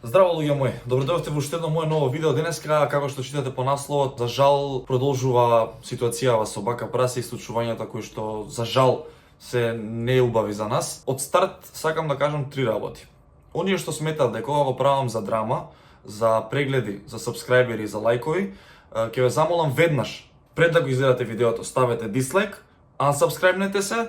Здраво, луѓе мои. Добро дојдовте во уште едно мое ново видео денеска. Како што читате по насловот, за жал продолжува ситуацијава со бака прасе и случувањата кои што за жал се неубави за нас. Од старт сакам да кажам три работи. Оние што сметаат дека ова го правам за драма, за прегледи, за сабскрајбери, за лајкови, ќе ве замолам веднаш пред да го изгледате видеото, ставете дислайк, unsubscribe-нете се,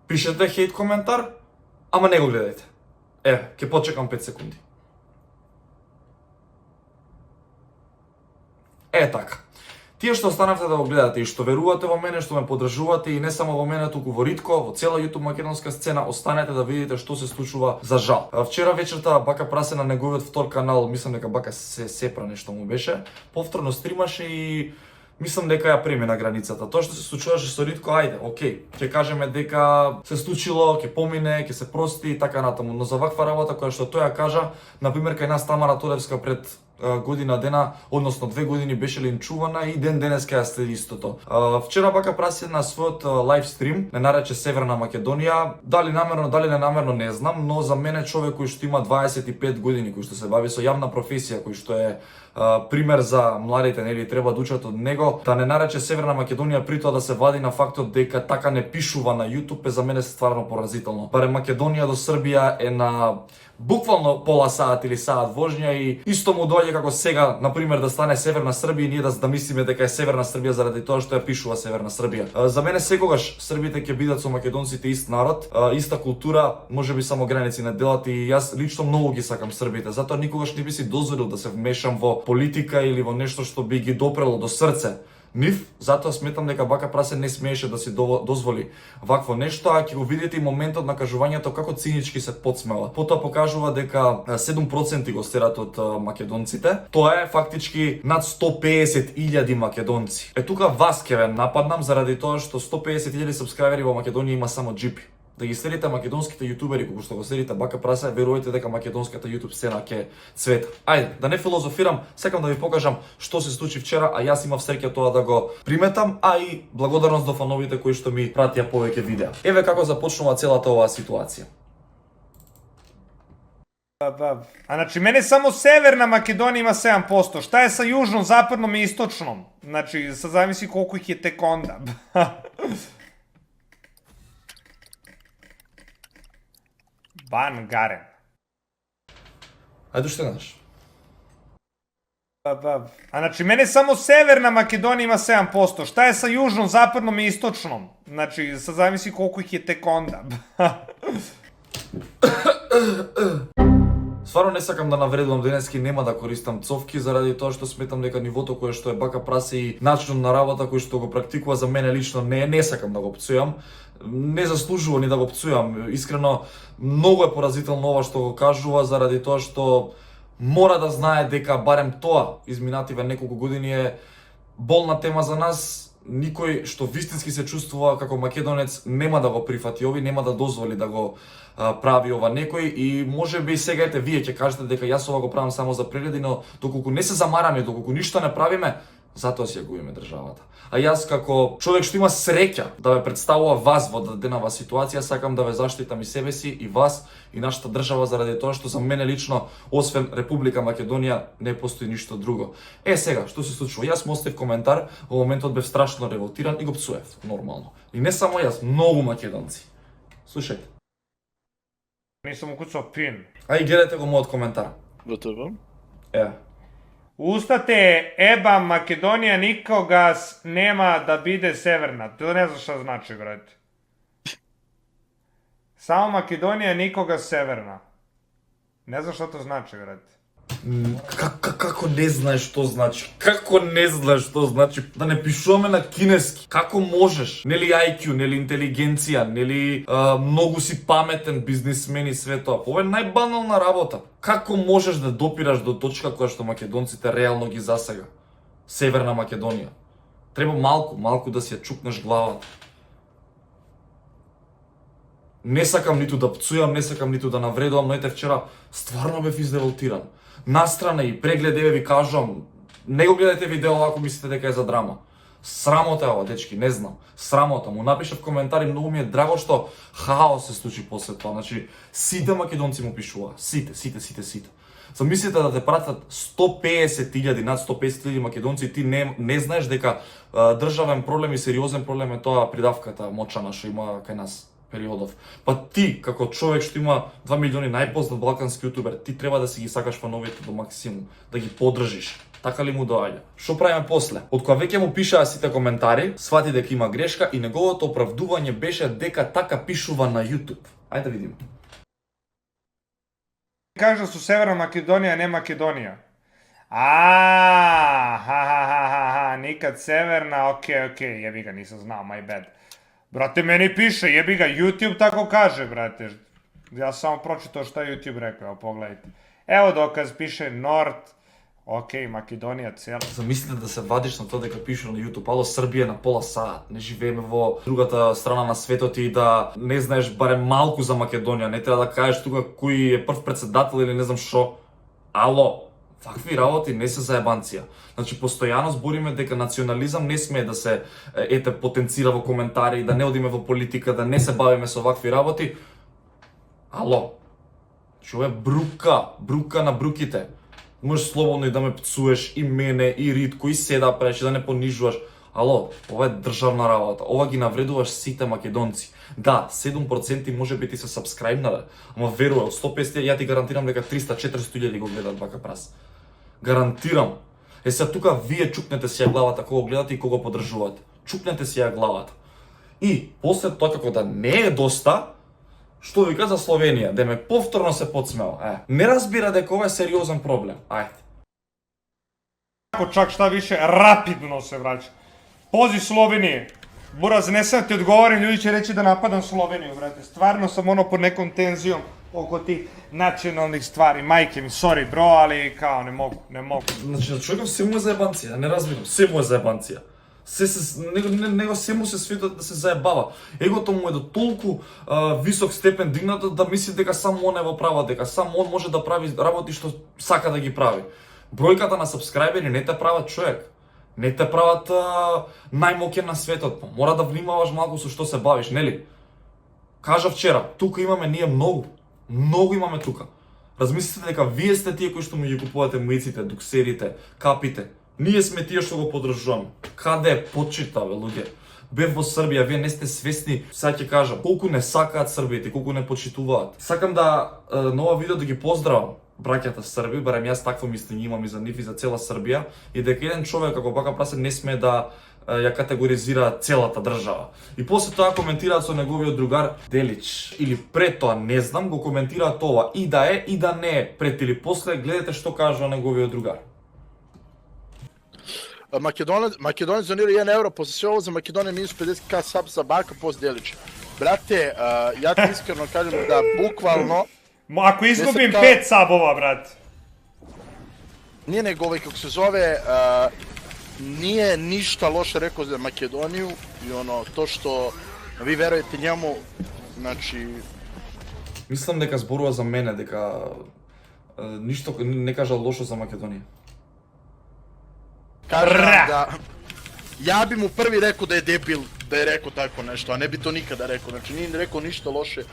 пишете хейт коментар, ама не го гледајте. Ќе почекам 5 секунди. Така. Тие што останавте да го гледате и што верувате во мене, што ме поддржувате и не само во мене, туку во Ритко, во цела YouTube македонска сцена, останете да видите што се случува за жал. Вчера вечерта бака прасе на неговиот втор канал, мислам дека бака се сепра нешто му беше, повторно стримаше и мислам дека ја премина границата. Тоа што се случуваше со Ритко, ајде, окей, ќе кажеме дека се случило, ќе помине, ќе се прости и така натаму, но за ваква работа која што тој ја кажа, например кај нас Тамара Тодевска пред година дена, односно 2 години беше линчувана и ден денеска ја следи истото. Вчера бака праси на својот лайв стрим, не нарече Северна Македонија, дали намерно, дали ненамерно не знам, но за мене човек кој што има 25 години, кој што се бави со јавна професија, кој што е пример за младите, нели треба да учат од него, да не нарече Северна Македонија при тоа да се вади на фактот дека така не пишува на YouTube, е за мене стварно поразително. Барем Македонија до Србија е на буквално пола саат или саат возња и исто му доаѓа како сега, например, да стане Северна Србија и ние да мислиме дека е Северна Србија заради тоа што ја пишува Северна Србија. За мене секогаш србите ќе бидат со македонците ист народ, иста култура, можеби само граници не делат и јас лично многу ги сакам србите. Затоа никогаш не би си дозволил да се вмешам во политика или во нешто што би ги допрело до срце нив, затоа сметам дека бака прасе не смееше да си дозволи вакво нешто, а ќе го видите и моментот на кажувањето како цинички се подсмева. Потоа покажува дека 7% го стерат од македонците. Тоа е фактички над 150.000 македонци. Тука вас ќе ве нападнам заради тоа што 150.000 сабскрајбери во Македонија има само джипи. Да ги следите македонските јутубери, кога што го следите бака прасе, верувајте дека македонската YouTube сцена ќе цвета. Ајде, да не филозофирам, сакам да ви покажам што се случи вчера, а јас имав среќа тоа да го приметам, а и благодарност до фановите кои што ми пратија повеќе видеа. Еве како започнува целата оваа ситуација. Значи, мене само Северна Македонија има 7%. Шта е са јужном, западном и источном? Значи, са замисли колку их е тек онда. Бан Гарен. Ајде уште еднаш. Значи, мене само Северна Македонија има 7%. Шта е са јужном, западном и источном? Значи, са замисли колку их е тек онда. Стварно не сакам да навредувам денески, нема да користам цовки заради тоа што сметам дека нивото кое што е бака прасе и начинот на работа кој што го практикува за мене лично не сакам да го пцујам. Не заслужува ни да го пцујам. Искрено многу е поразително ова што го кажува заради тоа што мора да знае дека барем тоа изминативе неколку години е болна тема за нас. Никој што вистински се чувствува како македонец нема да го прифати ови, нема да дозволи да го прави ова некој и можеби сега ете вие ќе кажете дека јас ова го правам само за прегледи, но доколку не се замараме, доколку ништо не правиме, затоа си ја губиме државата. А јас како човек што има среќа да ве представува вас во даденава ситуација, сакам да ве заштитам и себе си и вас и нашата држава заради тоа што за мене лично освен Република Македонија не постои ништо друго. Сега што се случува? Јас му оставив коментар, во моментот бев страшно револтиран и го пцуев нормално. И не само јас, многу македонци. Слушајте. Нисам укуцал пин. Ај гледате го мојот коментар. Готово. Устате еба Македонија никогас нема да биде северна. Тоа не знам што значи, брат. Само Македонија никогас северна. Не знам што тоа значи, брат. Како не знаеш што значи? Како не знаеш што значи? Да не пишуваме на кинески. Како можеш? Нели IQ, нели интелигенција, нели многу си паметен бизнисмен и све тоа. Ова е најбанална работа. Како можеш да допираш до точка која што македонците реално ги засега? Северна Македонија. Треба малку да си ја чукнеш главата. Не сакам ниту да пцујам, не сакам ниту да навредувам, но ете вчера стварно бев издеволтиран. Настрана и преглед, еве ви кажувам, не го гледате видео ако мислите дека е за драма. Срамота е ова, дечки, не знам. Срамота. Му напишав коментари, многу ми е драго што хаос се случи после тоа. Значи, сите македонци му пишува. Сите. Замислите да те пратат 150.000, над 150.000 македонци, ти не знаеш дека државен проблем и сериозен проблем е тоа придавката мочана што има кај нас периодов. Па ти, како човек што има 2 милиони најпознат балкански јутубер, ти треба да си ги сакаш фановите до максимум, да ги поддржиш. Така ли му доаѓа? Што правиме после? Откога веќе му пишаа сите коментари, свати дека има грешка и неговото оправдување беше дека така пишува на YouTube. Ајде да видиме. Кажа со Северна Македонија, не Македонија. Никад Северна, окей, јеби га, нисам знал, my bad. Брате, мени пише, јеби га, YouTube тако каже, брате. Јас само прочитao што YouTube рекao, погледайте. Ево доказ, пише Норд, окей, Македонија цела. Замислите да се вадиш на тоа дека пише на YouTube, ало Србија на пола саат, не живееме во другата страна на светот и да не знаеш барем малку за Македонија, не треба да кажеш тука кој е прв председател или не знам што. Ало, вакви работи не се заебанција. Значи, постојано збориме дека национализам не смее да се потенцира во коментари, да не одиме во политика, да не се бавиме со вакви работи. Ало, значи ова е брука на бруките. Можеш слободно и да ме пцуеш, и мене, и Ритко, и Седа преш, да не понижуваш. Ало, ова е државна работа. Ова ги навредуваш сите македонци. Да, 7% може би ти се сабскрајбнале, ама верувам, 150, ја ти гарантирам дека 300-400 го гледаат Бака Прас. Гарантирам. Сега тука вие чукнете си ја главата кога гледате и кога поддржувате. Чукнете си ја главата. И после тоа како да не е доста, што вика за Словенија, да ме повторно се подсмева. Не разбира дека ова е сериозен проблем. Ајде. Чак шта више, рапидно се враќа. Пози Словенија. Бураз, не сам ти одговорим, луѓе ќе рече да нападам Словенија, брате. Стварно сам оно под неком тензијом око ти националних ствари. Мајке ми, сори бро, али као не могу. Значи, на човеков се му е заебанција, не разбирам, се му е заебанција. Него се му се светот да се заебава. Егото му е до толку висок степен дигнато да мисли дека само он е во права, дека само он може да прави работи што сака да ги прави. Бројката на сабскрајбери не те прават човек. Не те прават најмоќен на светот. Мора да внимаваш малку со што се бавиш, нели? Кажа вчера, тука имаме ние многу имаме тука. Размислите дека вие сте тие кои што му ги купувате муиците, дуксерите, капите. Ние сме тие што го поддржуваме. Каде е почита, бе, луѓе? Бев во Србија, вие не сте свесни, сега ќе кажам, колку не сакаат србите, колку не почитуваат. Сакам да на ова видео да ги поздравам браќата Срби, барем јас такво мислење имам и за нив и за цела Србија, и дека еден човек како Бака Прасе не смее да ја категоризира целата држава. И после тоа коментираат со неговиот другар Делич. Или пред тоа, не знам, го коментираат ова. И да е, и да не е. Пред или после, гледате што кажува неговиот другар. Македонија zonira 1 евро, после sve ovo za Makedoniju minus 50k sub za Baka post Delić. Brate, ja ti iskreno kažem da bukvalno... Ако изгубим 5 сабова, брат. Nije nego kako se zove, nije ništa loše rekao za Makedoniju i ono, to što vi verujete njemu, znači... Мислам дека зборува за мене, дека ништо не кажа лошо за Македонија. Kažem da... Ja bi mu prvi rekao da je debil, da je rekao tako nešto, a ne bi to nikada rekao, znači nije rekao ništa loše.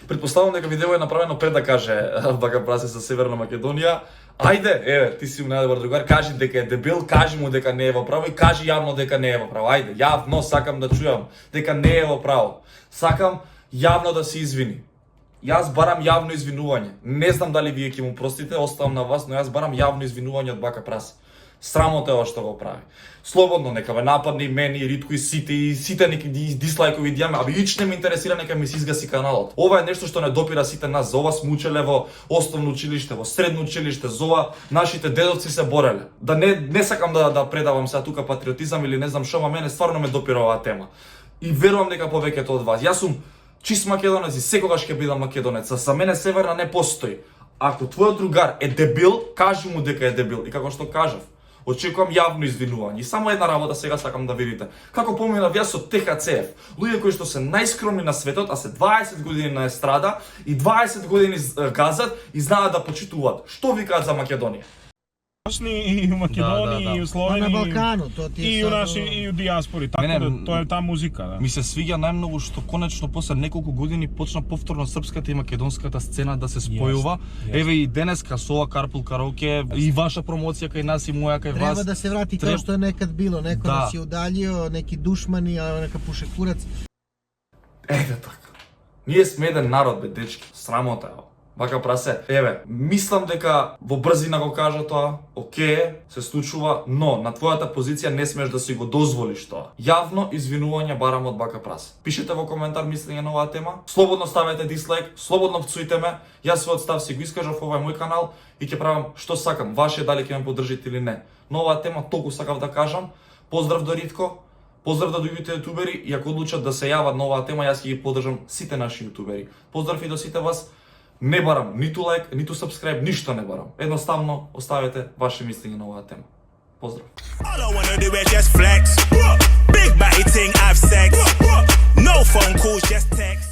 Предпоставам дека видео е направено пред да каже Бака Прасе за Северна Македонија. Ајде, еве, ти си најдобар другар, кажи дека е дебил, кажи му дека не е во право и кажи јавно дека не е во право. Ајде, јавно сакам да чујам дека не е во право. Сакам јавно да се извини. Јас барам јавно извинување. Не знам дали вие ќе му простите, оставам на вас, но јас барам јавно извинување од Бака Прасе. Срамота е ова што го прави. Слободно нека ме нападне и мене и Ритко и сите неки дислайкови дијаме, аби ич не ме интересира, нека ми се изгаси каналот. Ова е нешто што не допира сите нас, за ова сме учеле во основно училиште, во средно училиште, за ова нашите дедовци се бореле. Да не сакам да предавам сега тука патриотизам или не знам што, ама мене стварно ме допира оваа тема. И верувам дека повеќето од вас. Јас сум чист македонец и секогаш ќе бидам македонец. За мене Северна не постои. Ако твојот другар е дебил, кажи му дека е дебил. И како што кажав, очекувам јавно извинување. И само една работа сега сакам да видите. Како поминав јас со ТХЦФ, луѓе кои што се најскромни на светот, а се 20 години на естрада и 20 години газат и знаат да почитуваат. Што викаат за Македонија? и у Македонија, Да. и у На Словенија, Балкану, то ти и е у sad, наши и у диаспори, така Не, да тоа е таа музика, да. Ми се свиѓа најмногу што конечно после неколку години почна повторно српската и македонската сцена да се спојува. Јест. Еве и денеска со ова Carpool Karaoke и ваша промоција кај нас и моја кај вас. Треба да се врати kao što je nekad bilo, neko Da. nas je udaljio, neki dušmani, a neka puše kurac. Ете така. Ние сме еден народ, бе, дечки. Срамота е. Бака прасе. Еве, мислам дека во брзина го кажа тоа, окей, се случува, но на твојата позиција не смеш да си го дозволиш тоа. Јавно извинување барам од Бака прасе. Пишете во коментар мислење на оваа тема. Слободно ставете дислайк, слободно вцујте ме. Јас својот став си го искажав во овој мој канал и ќе правам што сакам. Ваше дали ќе ме поддржите или не. Но оваа тема толку сакав да кажам. Поздрав до Ритко. Поздрав до другите јутубери и ако одлучат да се јават на оваа тема, јас ќе ги поддржам сите наши јутубери. Поздрав и до сите вас. Не барам ниту лайк, ниту subscribe, ништо не барам. Едноставно оставете ваше мислење на оваа тема. Поздрав. All I wanna do is just flex. Big body thing, have sex. No phone calls, just text.